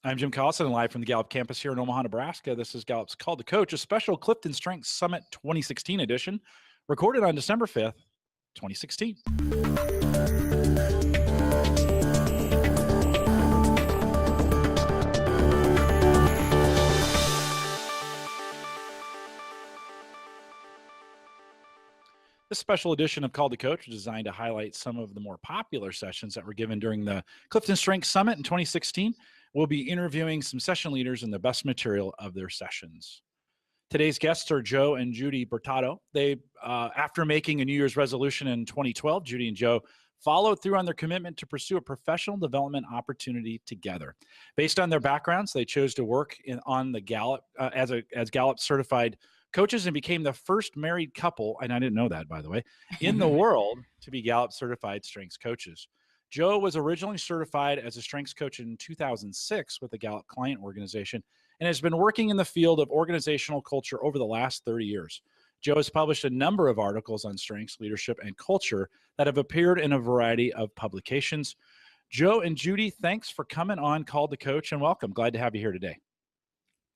I'm Jim Collison, live from the Gallup campus here in Omaha, Nebraska. This is Gallup's Call to Coach, a special CliftonStrengths Summit 2016 edition, recorded on December 5th, 2016. This special edition of Call to Coach is designed to highlight some of the more popular sessions that were given during the CliftonStrengths Summit in 2016. We'll be interviewing some session leaders and the best material of their sessions. Today's guests are Joe and Judy Bertotto. They, after making a New Year's resolution in 2012, Judy and Joe followed through on their commitment to pursue a professional development opportunity together. Based on their backgrounds, they chose to work on the Gallup as Gallup-Certified Coaches and became the first married couple, and I didn't know that, by the way, in the world to be Gallup-Certified Strengths Coaches. Joe was originally certified as a strengths coach in 2006 with the Gallup client organization and has been working in the field of organizational culture over the last 30 years. Joe has published a number of articles on strengths, leadership, and culture that have appeared in a variety of publications. Joe and Judy, thanks for coming on Call to Coach, and welcome. Glad to have you here today.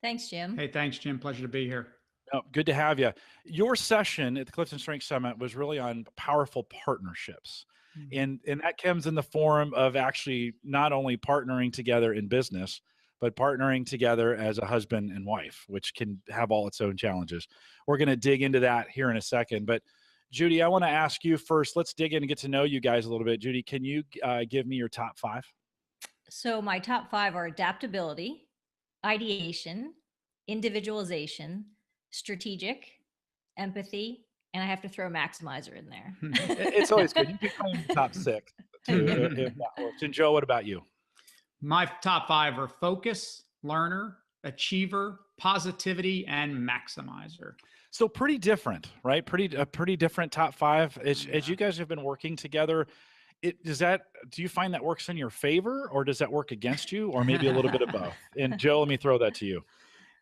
Thanks, Jim. Hey, thanks, Jim. Pleasure to be here. Oh, good to have you. Your session at the CliftonStrengths Summit was really on powerful partnerships. And that comes in the form of actually not only partnering together in business, but partnering together as a husband and wife, which can have all its own challenges. We're going to dig into that here in a second. But Judy, I want to ask you first, let's dig in and get to know you guys a little bit. Judy, can you give me your top 5? So my top 5 are adaptability, ideation, individualization, strategic, empathy, and I have to throw maximizer in there. It's always good. You can claim the top 6. If that works. And Joe, what about you? My top 5 are focus, learner, achiever, positivity, and maximizer. So pretty different, right? Pretty different top 5. As you guys have been working together, do you find that works in your favor, or does that work against you, or maybe a little bit of both? And Joe, let me throw that to you.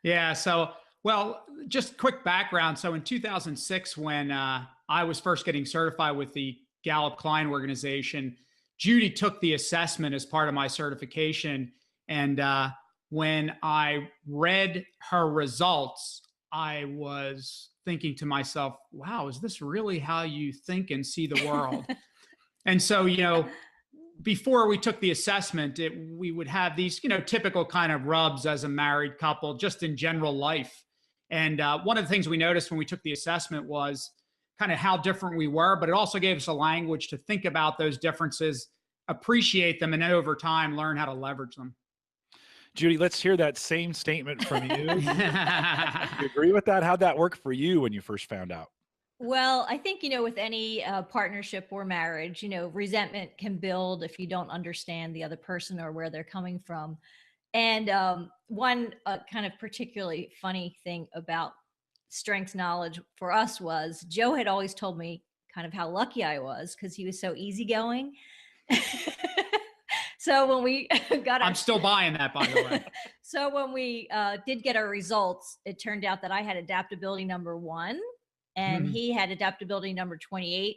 Yeah. So, well, just quick background. So in 2006, when I was first getting certified with the Gallup client organization, Judy took the assessment as part of my certification. And when I read her results, I was thinking to myself, wow, is this really how you think and see the world? And so, before we took the assessment, we would have these, typical kind of rubs as a married couple, just in general life. And one of the things we noticed when we took the assessment was kind of how different we were, but it also gave us a language to think about those differences, appreciate them, and then over time, learn how to leverage them. Judy, let's hear that same statement from you. Do you agree with that? How'd that work for you when you first found out? Well, I think, with any partnership or marriage, resentment can build if you don't understand the other person or where they're coming from. And one kind of particularly funny thing about strengths knowledge for us was Joe had always told me kind of how lucky I was because he was so easygoing. So when we got I'm still buying that, by the way. So when we did get our results, it turned out that I had adaptability number 1 and he had adaptability number 28.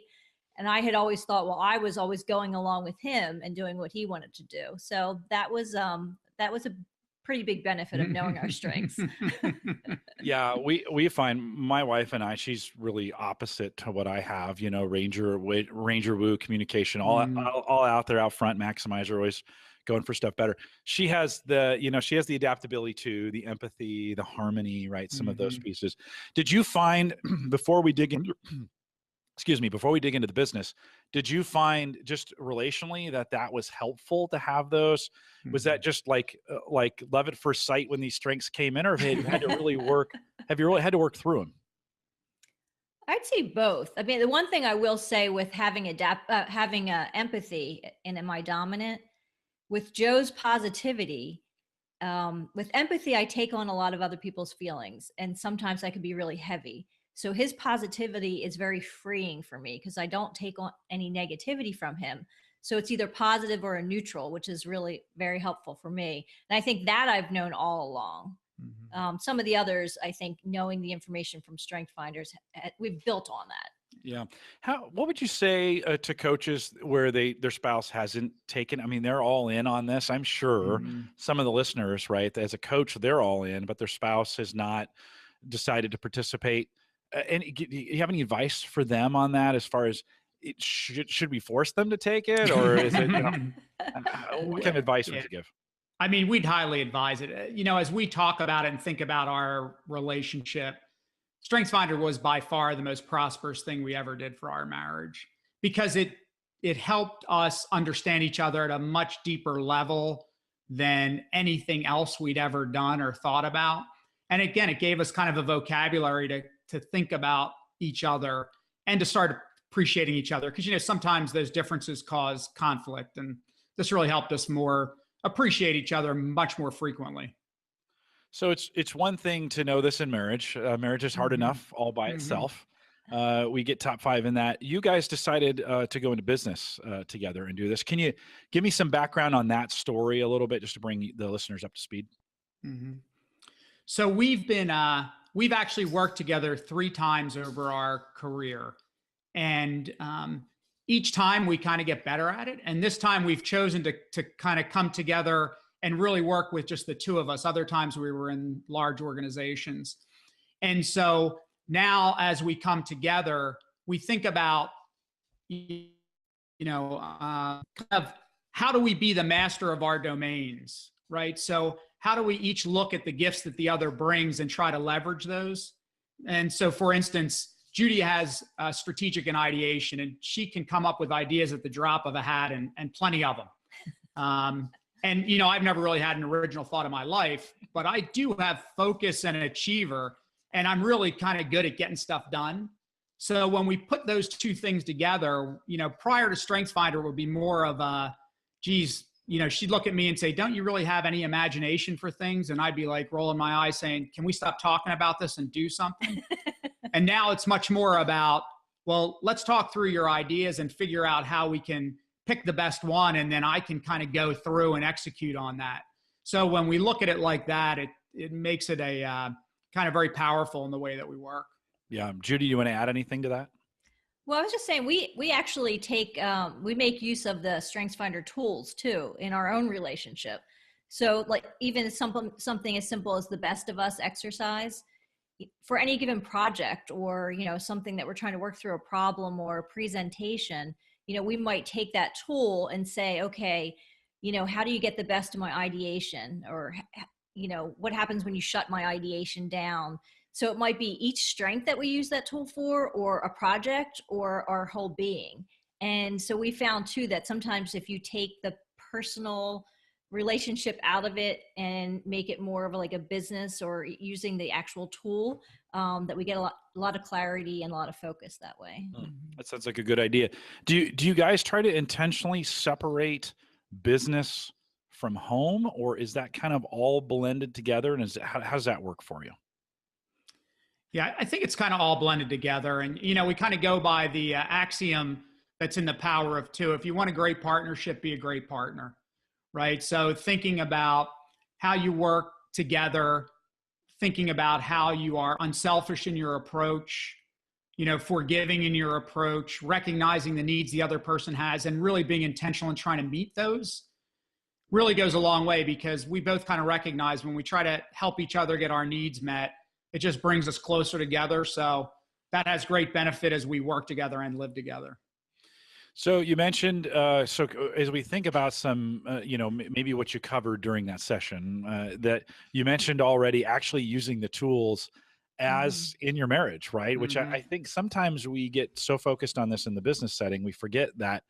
And I had always thought, well, I was always going along with him and doing what he wanted to do. So that was a pretty big benefit of knowing our strengths. Yeah, we find my wife and I, she's really opposite to what I have, Ranger woo, communication, all out there, out front, maximizer, always going for stuff better. She has she has the adaptability too, the empathy, the harmony, right? Some of those pieces. Did you find before we dig into the business, did you find just relationally that was helpful to have those? Was that just like love at first sight when these strengths came in, or have you had to really work? Have you really had to work through them? I'd say both. I mean, the one thing I will say with having empathy in my dominant, with Joe's positivity, with empathy, I take on a lot of other people's feelings, and sometimes I can be really heavy. So his positivity is very freeing for me because I don't take on any negativity from him. So it's either positive or a neutral, which is really very helpful for me. And I think that I've known all along. Some of the others, I think, knowing the information from Strength Finders, we've built on that. Yeah. What would you say to coaches where their spouse hasn't taken, I mean, they're all in on this. I'm sure Mhm. some of the listeners, right, as a coach, they're all in, but their spouse has not decided to participate. Do you have any advice for them on that as far as should we force them to take it, or is it, what kind of advice would Yeah. you give? I mean, we'd highly advise it. As we talk about it and think about our relationship, StrengthsFinder was by far the most prosperous thing we ever did for our marriage because it helped us understand each other at a much deeper level than anything else we'd ever done or thought about. And again, it gave us kind of a vocabulary to think about each other and to start appreciating each other. Because sometimes those differences cause conflict, and this really helped us more appreciate each other much more frequently. So it's one thing to know this in marriage. Marriage is hard Mhm. enough all by Mhm. itself. We get top 5 in that. You guys decided to go into business together and do this. Can you give me some background on that story a little bit, just to bring the listeners up to speed? Mhm. So we've actually worked together 3 times over our career, and each time we kind of get better at it. And this time we've chosen to kind of come together and really work with just the two of us. Other times we were in large organizations, and so now as we come together, we think about kind of how do we be the master of our domains, right? So how do we each look at the gifts that the other brings and try to leverage those? And so, for instance, Judy has strategic and ideation, and she can come up with ideas at the drop of a hat, and plenty of them. And I've never really had an original thought in my life, but I do have focus and an achiever, and I'm really kind of good at getting stuff done. So when we put those two things together, prior to StrengthsFinder would be more of a, geez, she'd look at me and say, don't you really have any imagination for things? And I'd be like rolling my eyes saying, can we stop talking about this and do something? And now it's much more about, well, let's talk through your ideas and figure out how we can pick the best one. And then I can kind of go through and execute on that. So when we look at it like that, it makes it a kind of very powerful in the way that we work. Yeah. Judy, you want to add anything to that? Well, I was just saying, we actually we make use of the StrengthsFinder tools too in our own relationship. So like even something as simple as the best of us exercise for any given project, or, something that we're trying to work through, a problem or a presentation, we might take that tool and say, okay, how do you get the best of my ideation? Or, what happens when you shut my ideation down? So it might be each strength that we use that tool for, or a project, or our whole being. And so we found too that sometimes if you take the personal relationship out of it and make it more of like a business, or using the actual tool, that we get a lot of clarity and a lot of focus that way. That sounds like a good idea. Do you guys try to intentionally separate business from home, or is that kind of all blended together? And how does that work for you? Yeah, I think it's kind of all blended together. And, we kind of go by the axiom that's in the power of 2. If you want a great partnership, be a great partner, right? So thinking about how you work together, thinking about how you are unselfish in your approach, forgiving in your approach, recognizing the needs the other person has, and really being intentional in trying to meet those really goes a long way, because we both kind of recognize when we try to help each other get our needs met, it just brings us closer together. So that has great benefit as we work together and live together. So you mentioned, so as we think about some, maybe what you covered during that session, that you mentioned already, actually using the tools as in your marriage, right? Which I think sometimes we get so focused on this in the business setting, we forget that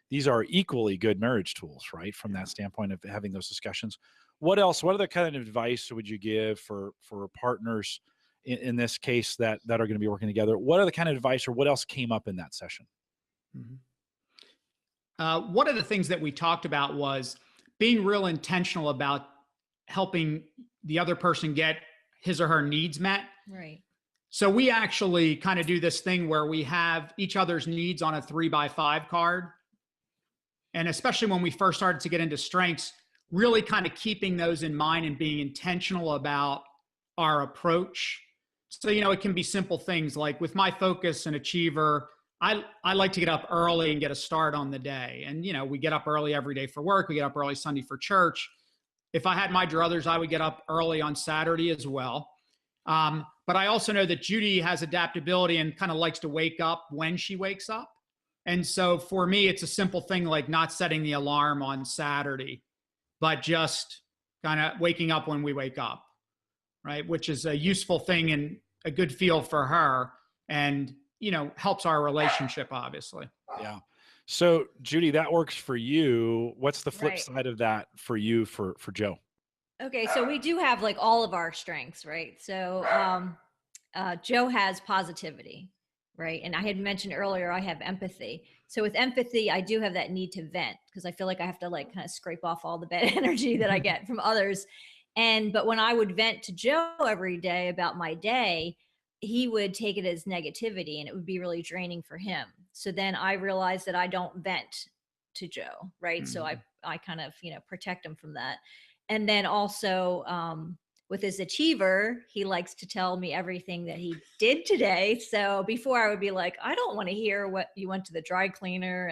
these are equally good marriage tools, right? From that standpoint of having those discussions. What else? What other kind of advice would you give for partners in this case that are going to be working together? What other kind of advice, or what else came up in that session? One of the things that we talked about was being real intentional about helping the other person get his or her needs met. Right. So we actually kind of do this thing where we have each other's needs on a 3x5 card. And especially when we first started to get into strengths, really kind of keeping those in mind and being intentional about our approach. So, it can be simple things like, with my focus and achiever, I like to get up early and get a start on the day. And, we get up early every day for work. We get up early Sunday for church. If I had my druthers, I would get up early on Saturday as well. But I also know that Judy has adaptability and kind of likes to wake up when she wakes up. And so for me, it's a simple thing like not setting the alarm on Saturday, but just kind of waking up when we wake up, right? Which is a useful thing and a good feel for her, and, helps our relationship, obviously. Yeah. So Judy, that works for you. What's the flip Right. side of that for you, for Joe? Okay, so we do have like all of our strengths, right? So Joe has positivity, right? And I had mentioned earlier, I have empathy. So with empathy, I do have that need to vent because I feel like I have to like kind of scrape off all the bad energy that I get from others. But when I would vent to Joe every day about my day, he would take it as negativity and it would be really draining for him. So then I realized that I don't vent to Joe, right? Mm-hmm. So I kind of, protect him from that. And then also with his achiever, he likes to tell me everything that he did today. So before I would be like, I don't want to hear what you went to the dry cleaner.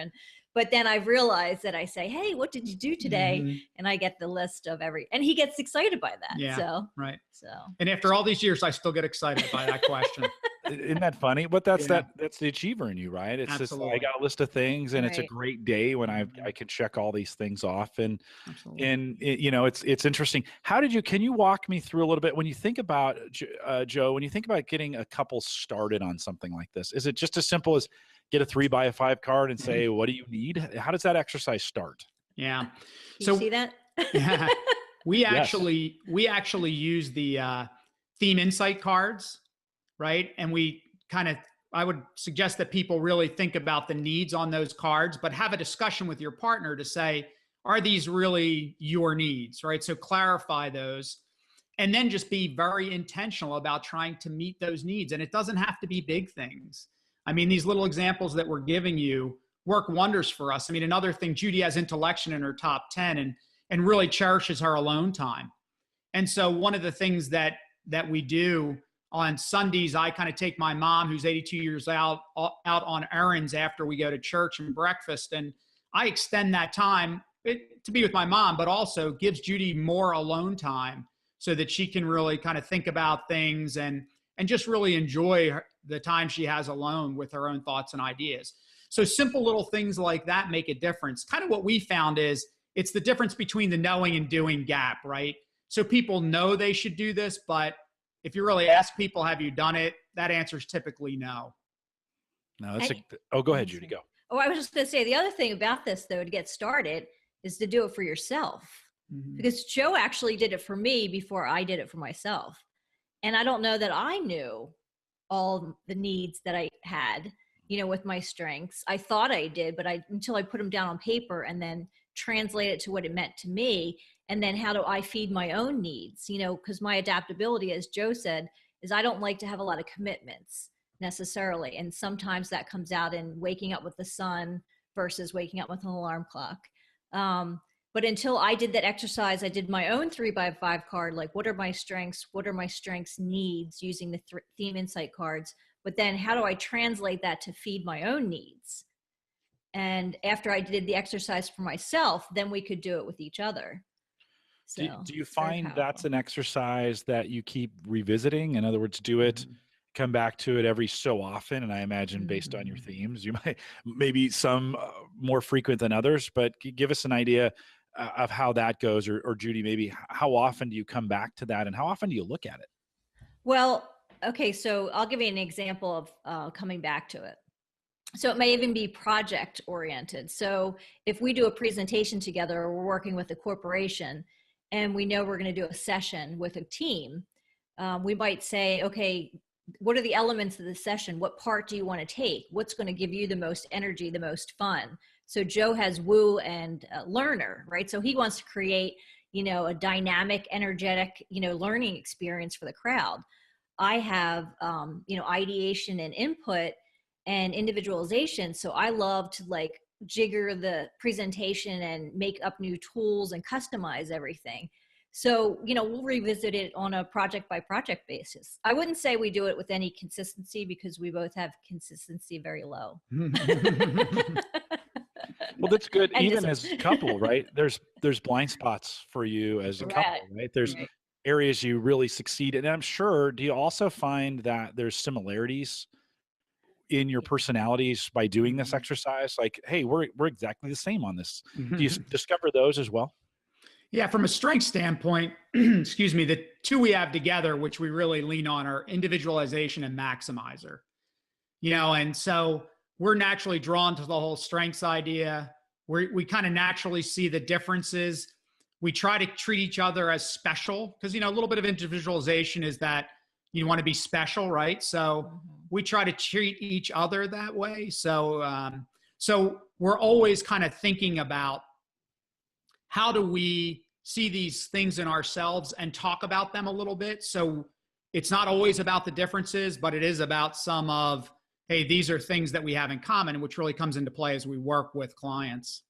But then I realized that I say, hey, what did you do today? Mm-hmm. And I get the list of and he gets excited by that. Yeah, so, right. So, and after all these years, I still get excited by that question. Isn't that funny? But that's Yeah. that's the achiever in you, right? It's Absolutely. just, I got a list of things, and it's a Right. great day when Mhm. I can check all these things off. And Absolutely. it's interesting. Can you walk me through a little bit when you think about Joe, when you think about getting a couple started on something like this? Is it just as simple as get a 3x5 card and say, what do you need? How does that exercise start? Yeah. Can So you see that? yeah, we Yes. actually use the theme insight cards, right? And I would suggest that people really think about the needs on those cards, but have a discussion with your partner to say, are these really your needs, right? So clarify those, and then just be very intentional about trying to meet those needs. And it doesn't have to be big things. I mean, these little examples that we're giving you work wonders for us. I mean, another thing, Judy has intellection in her top 10 and really cherishes her alone time. And so one of the things that we do on Sundays, I kind of take my mom, who's 82 years out on errands after we go to church and breakfast. And I extend that time to be with my mom, but also gives Judy more alone time so that she can really kind of think about things and just really enjoy the time she has alone with her own thoughts and ideas. So simple little things like that make a difference. Kind of what we found is it's the difference between the knowing and doing gap, right? So people know they should do this, but if you really ask people, have you done it? That answer is typically no. No, go ahead, Judy, go. Oh, I was just going to say the other thing about this, though, to get started is to do it for yourself. Mm-hmm. Because Joe actually did it for me before I did it for myself. And I don't know that I knew all the needs that I had, with my strengths. I thought I did, but until I put them down on paper and then translate it to what it meant to me. And then how do I feed my own needs? Because my adaptability, as Joe said, is I don't like to have a lot of commitments necessarily. And sometimes that comes out in waking up with the sun versus waking up with an alarm clock. But until I did that exercise, I did my own 3x5 card, like what are my strengths? What are my strengths needs using the theme insight cards? But then how do I translate that to feed my own needs? And after I did the exercise for myself, then we could do it with each other. So do you find that's an exercise that you keep revisiting? In other words, do it, come back to it every so often? And I imagine based on your themes, you might, maybe some more frequent than others, but give us an idea of how that goes, or Judy, maybe how often do you come back to that and how often do you look at it? Well, okay. So I'll give you an example of coming back to it. So it may even be project oriented. So if we do a presentation together or we're working with a corporation and we know we're going to do a session with a team, we might say, okay, what are the elements of the session? What part do you want to take? What's going to give you the most energy, the most fun? So Joe has woo and learner, right? So he wants to create, a dynamic, energetic, learning experience for the crowd. I have, ideation and input and individualization. So I love to jigger the presentation and make up new tools and customize everything. So, we'll revisit it on a project by project basis. I wouldn't say we do it with any consistency because we both have consistency very low. Well, that's good. And Even as a couple, right? There's blind spots for you as a couple, right? There's Right. areas you really succeed in. And I'm sure, do you also find that there's similarities in your personalities by doing this exercise? Like, hey, we're exactly the same on this. Do you discover those as well? Yeah, from a strength standpoint, excuse me, the two we have together, which we really lean on, are individualization and maximizer. And so we're naturally drawn to the whole strengths idea. We kind of naturally see the differences. We try to treat each other as special because, a little bit of individualization is that you want to be special, right? So we try to treat each other that way. So, so we're always kind of thinking about how do we see these things in ourselves and talk about them a little bit. So it's not always about the differences, but it is about some of, hey, these are things that we have in common, which really comes into play as we work with clients.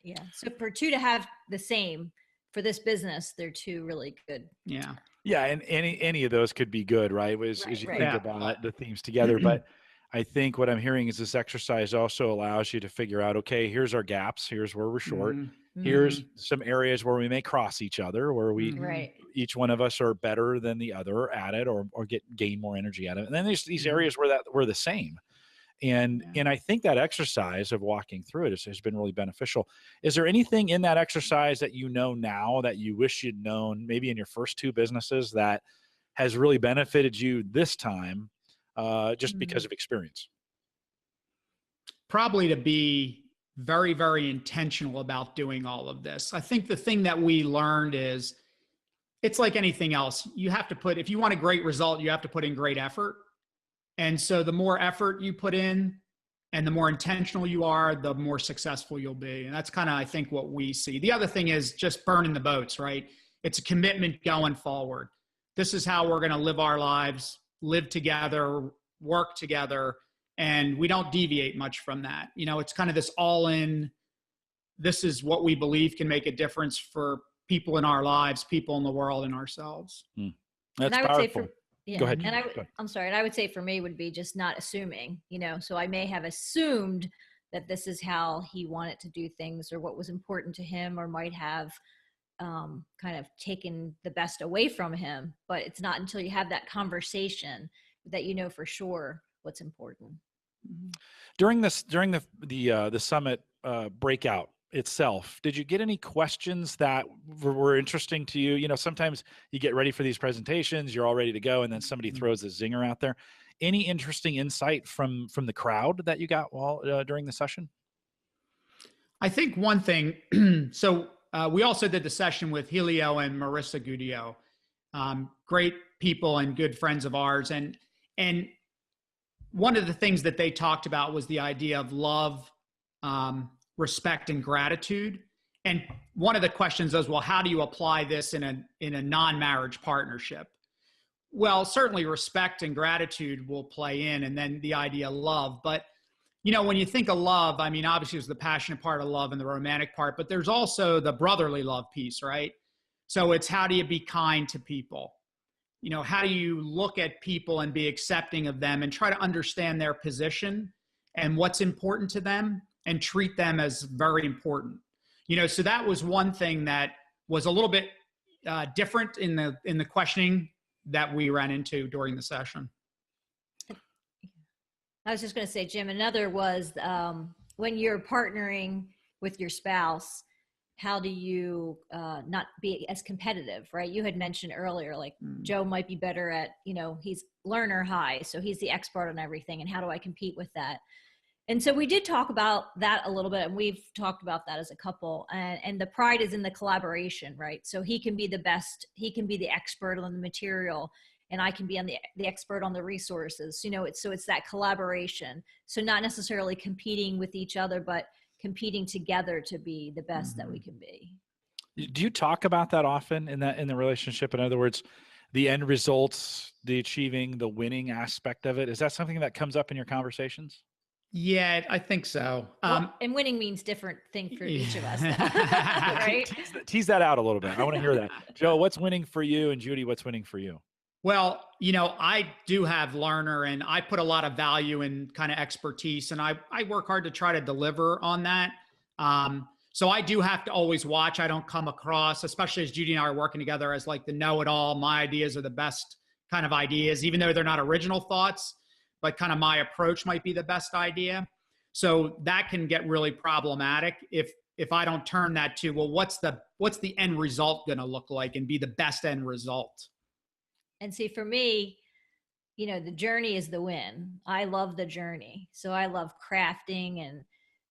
Yeah. So for two to have the same for this business, they're two really good. Yeah. Yeah. And any of those could be good, right? As you think about the themes together. But I think what I'm hearing is this exercise also allows you to figure out, okay, here's our gaps. Here's where we're short. Here's some areas where we may cross each other, where we each one of us are better than the other at it, or gain more energy out of it. And then there's these areas where we're the same. And I think that exercise of walking through it has been really beneficial. Is there anything in that exercise that you know now that you wish you'd known maybe in your first two businesses that has really benefited you this time just because of experience? Probably to be very, very intentional about doing all of this. I think the thing that we learned is it's like anything else. You have to put, if you want a great result, you have to put in great effort. And so the more effort you put in and the more intentional you are, the more successful you'll be. And that's kind of, I think, what we see. The other thing is just burning the boats, right? It's a commitment going forward. This is how we're going to live our lives, live together, work together. And we don't deviate much from that. It's kind of this all in, this is what we believe can make a difference for people in our lives, people in the world, and ourselves. That's powerful. Go ahead. And I'm sorry. And I would say for me would be just not assuming, so I may have assumed that this is how he wanted to do things or what was important to him, or might have kind of taken the best away from him. But it's not until you have that conversation that for sure what's important. During the summit breakout itself, did you get any questions that were interesting to you? Sometimes you get ready for these presentations, you're all ready to go, and then somebody throws a zinger out there. Any interesting insight from the crowd that you got during the session? I think one thing, so we also did the session with Helio and Marissa Guddio, great people and good friends of ours. And one of the things that they talked about was the idea of love, respect, and gratitude. And one of the questions was, well, how do you apply this in a non-marriage partnership? Well, certainly respect and gratitude will play in, and then the idea of love. But, when you think of love, I mean, obviously there's the passionate part of love and the romantic part, but there's also the brotherly love piece, right? So it's how do you be kind to people? How do you look at people and be accepting of them and try to understand their position and what's important to them and treat them as very important? So that was one thing that was a little bit different in the questioning that we ran into during the session. I was just going to say, Jim, another was when you're partnering with your spouse, how do you not be as competitive, right? You had mentioned earlier, like Joe might be better at, he's learner high, so he's the expert on everything. And how do I compete with that? And so we did talk about that a little bit, and we've talked about that as a couple. And the pride is in the collaboration, right? So he can be the best, he can be the expert on the material, and I can be on the expert on the resources. It's that collaboration. So not necessarily competing with each other, but competing together to be the best that we can be. Do you talk about that often in the relationship? In other words, the end results, the achieving, the winning aspect of it, is that something that comes up in your conversations? Yeah, I think so. And winning means different thing for each of us, Yeah. right? Tease that out a little bit. I want to hear that. Joe, what's winning for you? And Judy, what's winning for you? Well, I do have learner and I put a lot of value in kind of expertise and I work hard to try to deliver on that. So I do have to always watch. I don't come across, especially as Judy and I are working together, as like the know-it-all. My ideas are the best kind of ideas, even though they're not original thoughts, but kind of my approach might be the best idea. So that can get really problematic if I don't turn that to, well, what's the end result going to look like and be the best end result? And see, for me, the journey is the win. I love the journey. So I love crafting and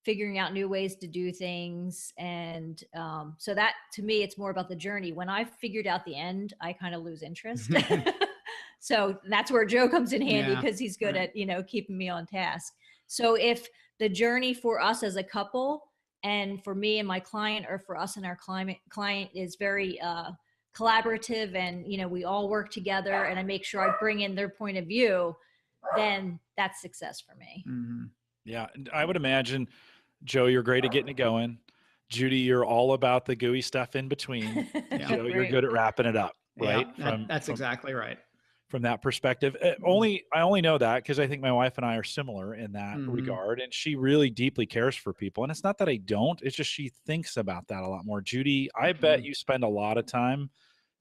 figuring out new ways to do things. And so that, to me, it's more about the journey. When I've figured out the end, I kind of lose interest. So that's where Joe comes in handy because he's good at, keeping me on task. So if the journey for us as a couple and for me and my client, or for us and our client is very collaborative, and we all work together, and I make sure I bring in their point of view, then that's success for me. Mm-hmm. Yeah, I would imagine, Joe, you're great at getting it going. Judy, you're all about the gooey stuff in between. Joe, you're good at wrapping it up, right? Yeah, that's exactly right. From that perspective, I only know that because I think my wife and I are similar in that regard, and she really deeply cares for people. And it's not that I don't; it's just she thinks about that a lot more. Judy, I bet you spend a lot of time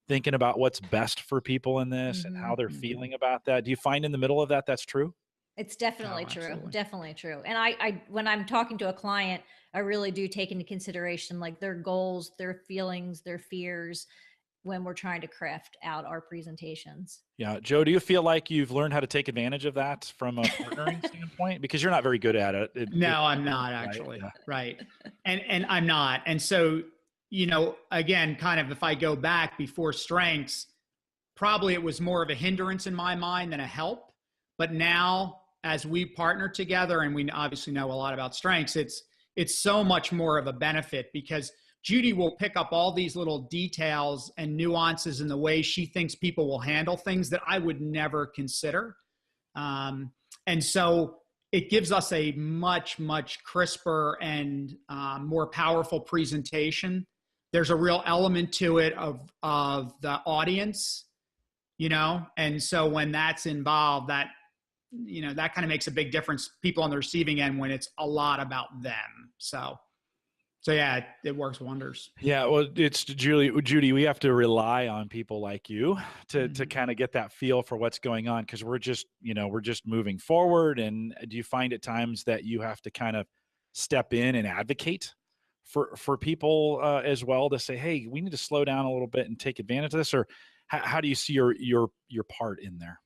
thinking about what's best for people in this and how they're feeling about that. Do you find in the middle of that that's true? It's definitely true. Absolutely. Definitely true. And I when I'm talking to a client, I really do take into consideration like their goals, their feelings, their fears when we're trying to craft out our presentations. Yeah. Joe, do you feel like you've learned how to take advantage of that from a partnering standpoint? Because you're not very good at it. No, I'm not actually. Right. And I'm not. And so, again, kind of if I go back before strengths, probably it was more of a hindrance in my mind than a help. But now as we partner together and we obviously know a lot about strengths, it's so much more of a benefit because Judy will pick up all these little details and nuances in the way she thinks people will handle things that I would never consider. And so it gives us a much, much crisper and more powerful presentation. There's a real element to it of the audience, and so when that's involved, that kind of makes a big difference, people on the receiving end, when it's a lot about them. So yeah, it works wonders. Yeah. Well, it's Judy, we have to rely on people like you to kind of get that feel for what's going on. Cause we're just moving forward. And do you find at times that you have to kind of step in and advocate for people as well to say, hey, we need to slow down a little bit and take advantage of this? Or how do you see your part in there?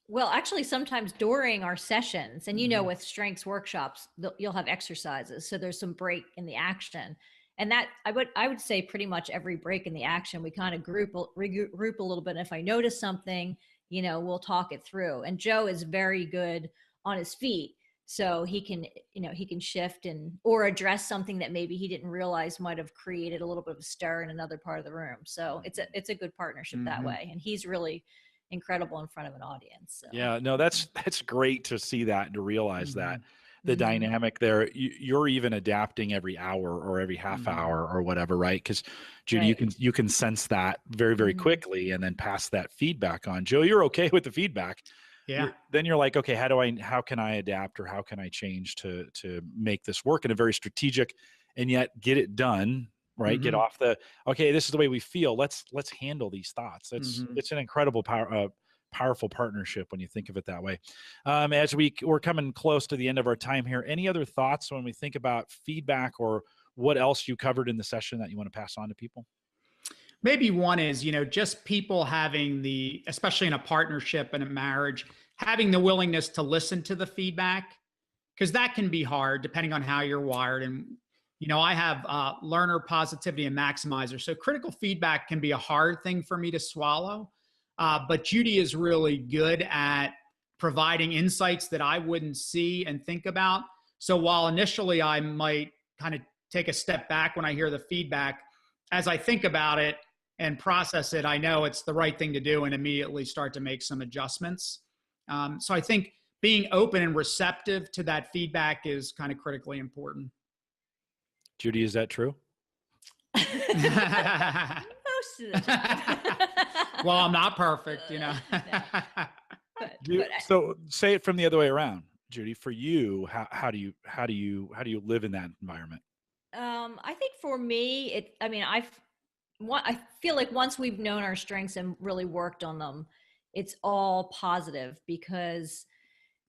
Well, actually, sometimes during our sessions, and with strengths workshops, you'll have exercises. So there's some break in the action. And that I would say pretty much every break in the action, we kind of regroup a little bit. And if I notice something, we'll talk it through. And Joe is very good on his feet. So he can shift or address something that maybe he didn't realize might have created a little bit of a stir in another part of the room. So it's a good partnership that way. And he's really incredible in front of an audience. So. Yeah, no, that's great to see that and to realize that the dynamic there, you're even adapting every hour or every half hour or whatever, right? Because Judy, you can sense that very, very quickly and then pass that feedback on. Joe, you're okay with the feedback. Yeah. Then you're like, okay, how can I adapt or how can I change to make this work in a very strategic and yet get it done, right? Get off okay, this is the way we feel. Let's handle these thoughts. It's an incredible powerful partnership when you think of it that way. As we're coming close to the end of our time here, any other thoughts when we think about feedback or what else you covered in the session that you want to pass on to people? Maybe one is, just people having especially in a partnership and a marriage, having the willingness to listen to the feedback, because that can be hard depending on how you're wired. And, I have learner, positivity, and maximizer. So critical feedback can be a hard thing for me to swallow. But Judy is really good at providing insights that I wouldn't see and think about. So while initially I might kind of take a step back when I hear the feedback, as I think about it and process it, I know it's the right thing to do and immediately start to make some adjustments. So I think being open and receptive to that feedback is kind of critically important. Judy, is that true? Most of the time. Well, I'm not perfect, you know. So say it from the other way around, Judy. For you, how do you live in that environment? I think for me, I feel like once we've known our strengths and really worked on them, it's all positive because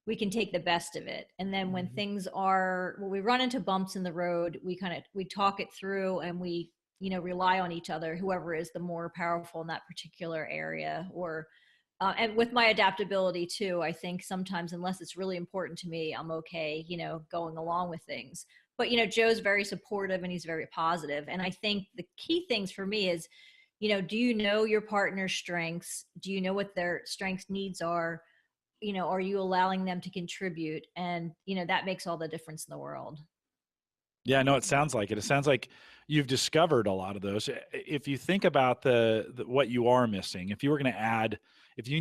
we can take the best of it. And then when when we run into bumps in the road, we talk it through and we, rely on each other, whoever is the more powerful in that particular area. Or, and with my adaptability too, I think sometimes, unless it's really important to me, I'm okay, going along with things. But, Joe's very supportive and he's very positive. And I think the key things for me is, do you know your partner's strengths? Do you know what their strengths needs are? Are you allowing them to contribute? And, that makes all the difference in the world. Yeah, no, it sounds like it. It sounds like you've discovered a lot of those. If you think about what you are missing, if you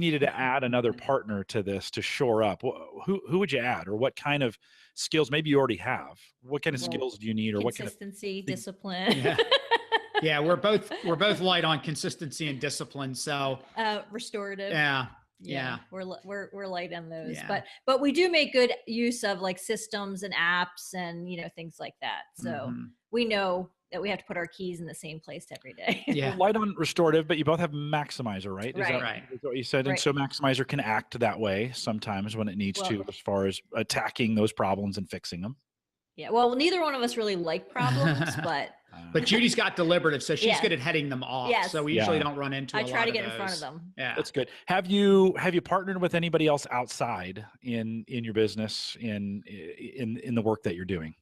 needed to add another partner to this to shore up, who would you add, or what kind of skills? Maybe you already have. What kind of skills do you need, or what kind of consistency, discipline? Yeah. Yeah, we're both light on consistency and discipline. So restorative. Yeah. We're light on those, Yeah. but we do make good use of like systems and apps and things like that. So we know that we have to put our keys in the same place every day. Yeah. Light on restorative, but you both have maximizer, right? Is that right? Is what you said. And so maximizer can act that way sometimes when it needs to, as far as attacking those problems and fixing them. Yeah. Well, neither one of us really like problems, but Judy's got deliberative, so she's good at heading them off. Yes. So we usually don't run into. I try to get in front of them. Yeah, that's good. Have you partnered with anybody else outside in your business in the work that you're doing?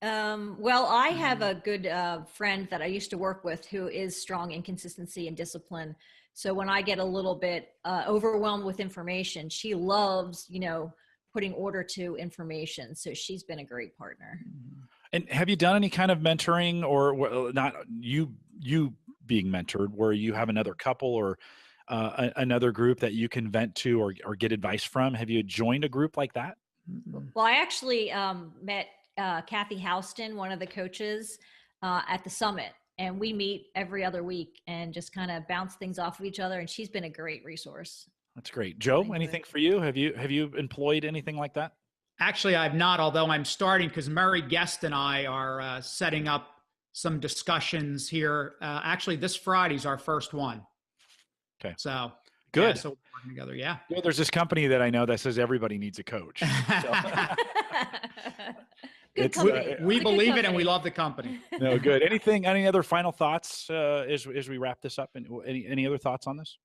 Well, I have a good friend that I used to work with who is strong in consistency and discipline. So when I get a little bit overwhelmed with information, she loves, putting order to information. So she's been a great partner. And have you done any kind of mentoring, or not you being mentored, where you have another couple or another group that you can vent to or get advice from? Have you joined a group like that? Well, I actually met Kathy Houston, one of the coaches, at the summit, and we meet every other week and just kind of bounce things off of each other. And she's been a great resource. That's great. Joe, anything for you? Have you employed anything like that? Actually, I've not, although I'm starting, because Murray Guest and I are setting up some discussions here. Actually, this Friday's our first one. Okay. So good. Yeah, so we're working together. Yeah. Yeah. There's this company that I know that says everybody needs a coach. So. We believe it, and we love the company. No, good. Any other final thoughts as we wrap this up? And any other thoughts on this?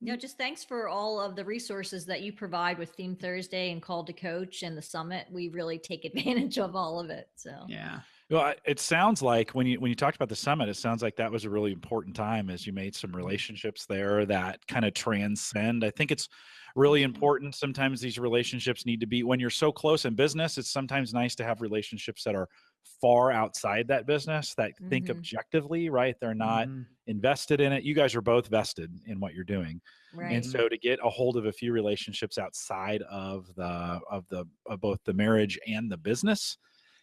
No, just thanks for all of the resources that you provide with Theme Thursday and Call to Coach and the summit. We really take advantage of all of it. So yeah. Well, it sounds like when you talked about the summit, it sounds like that was a really important time, as you made some relationships there that kind of transcend. I think it's really important. Sometimes these relationships need to be, when you're so close in business, it's sometimes nice to have relationships that are far outside that business, that think objectively, right? They're not invested in it. You guys are both vested in what you're doing. right. And so to get a hold of a few relationships outside of both the marriage and the business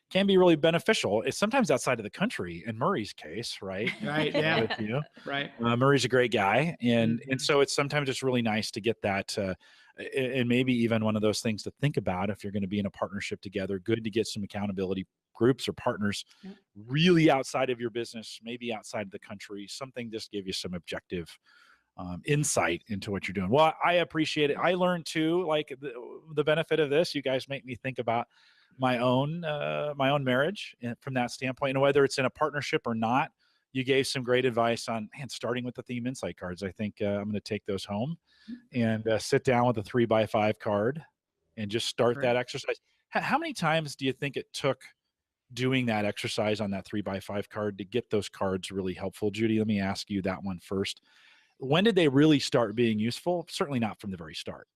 can be really beneficial. It's sometimes outside of the country in Murray's case, right? Right. Yeah. With you. Right. Murray's a great guy. And so sometimes it's really nice to get that, and maybe even one of those things to think about if you're going to be in a partnership together. Good to get some accountability groups or partners really outside of your business, maybe outside of the country, something just give you some objective insight into what you're doing. Well, I appreciate it. I learned too, like the benefit of this. You guys make me think about my own marriage from that standpoint, and whether it's in a partnership or not. You gave some great advice on, starting with the theme insight cards. I think I'm going to take those home and sit down with a 3x5 card and just start that exercise. How many times do you think it took doing that exercise on that 3x5 card to get those cards really helpful? Judy, let me ask you that one first. When did they really start being useful? Certainly not from the very start.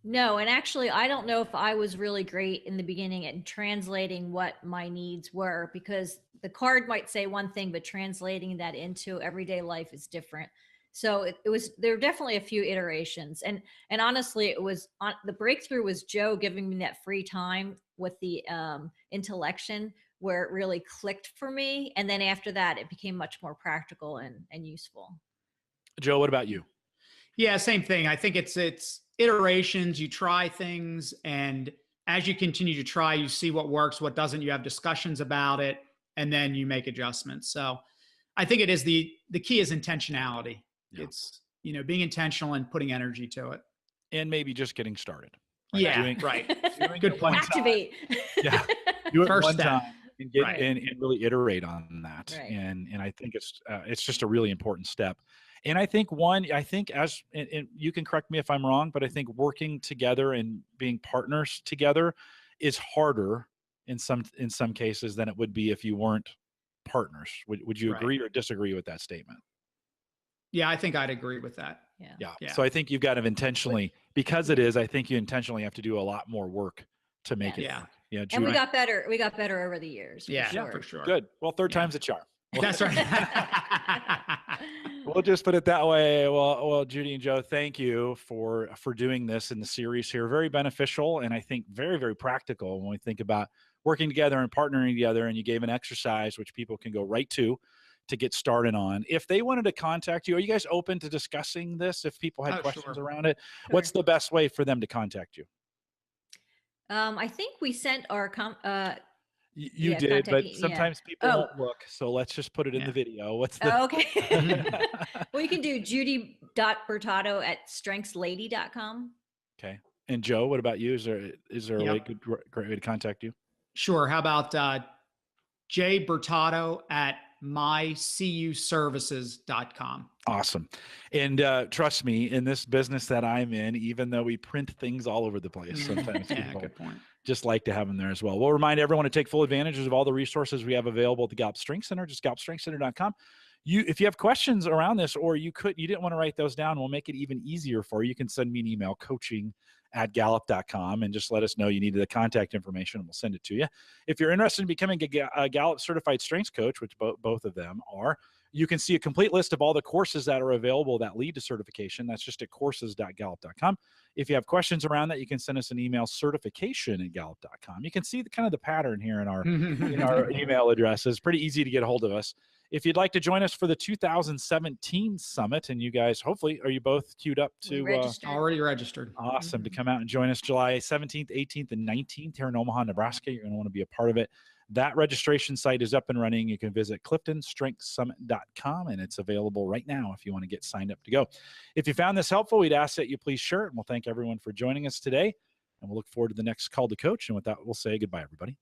No, and actually, I don't know if I was really great in the beginning at translating what my needs were, because the card might say one thing, but translating that into everyday life is different. So it was, there were definitely a few iterations, and honestly, it was on the breakthrough was Joe giving me that free time with the intellection, where it really clicked for me. And then after that, it became much more practical and useful. Joe, what about you? Yeah, same thing. I think it's iterations. You try things, and as you continue to try, you see what works, what doesn't. You have discussions about it, and then you make adjustments. So I think it is the key is intentionality. Yeah. It's, being intentional and putting energy to it. And maybe just getting started. Right? Yeah, right. Good point. Activate. Yeah. Do it First one step. time and get Right. and really iterate on that. Right. And I think it's just a really important step. And I think as and you can correct me if I'm wrong, but I think working together and being partners together is harder in some cases than it would be if you weren't partners. Would you Right. agree or disagree with that statement? Yeah, I think I'd agree with that. Yeah. Yeah. So I think you've got to intentionally, because it is, I think you intentionally have to do a lot more work to make it Yeah. work. Yeah. And we Judy? got better. We got better over the years. Yeah, sure. for sure. Good. Well, third Yeah. time's a charm. That's right. We'll just put it that way. Well, Judy and Joe, thank you for doing this in the series here. Very beneficial, and I think very, very practical when we think about working together and partnering together. And you gave an exercise which people can go right to get started on. If they wanted to contact you, are you guys open to discussing this? If people had questions Sure. around it, Sure. what's the best way for them to contact you? I think we sent our You Yeah, did, contact but me, yeah. sometimes people Oh. won't look. So let's just put it in Yeah. the video. What's the? Oh, okay. Well, you can do judy.bertotto@strengthslady.com. Okay. And Joe, what about you? Is there a way, Yep. great way to contact you? Sure. How about jbertotto@mycuservices.com. Awesome. And trust me, in this business that I'm in, even though we print things all over the place, sometimes Yeah, people good point. just like to have them there as well. We'll remind everyone to take full advantage of all the resources we have available at the Gallup Strengths Center, just gallupstrengthscenter.com. If you have questions around this, or you didn't want to write those down, we'll make it even easier for you. You can send me an email, coaching@gallup.com, and just let us know you needed the contact information, and we'll send it to you. If you're interested in becoming a Gallup-Certified Strengths Coach, which both of them are, you can see a complete list of all the courses that are available that lead to certification. That's just at courses.gallup.com. If you have questions around that, you can send us an email, certification@gallup.com. You can see the pattern here in our email addresses. Pretty easy to get a hold of us. If you'd like to join us for the 2017 summit, and you guys, hopefully, are you both queued up We to registered. Already registered. awesome to come out and join us July 17th, 18th, and 19th here in Omaha, Nebraska. You're going to want to be a part of it. That registration site is up and running. You can visit CliftonStrengthsSummit.com, and it's available right now if you want to get signed up to go. If you found this helpful, we'd ask that you please share it, and we'll thank everyone for joining us today, and we'll look forward to the next Call to Coach. And with that, we'll say goodbye, everybody.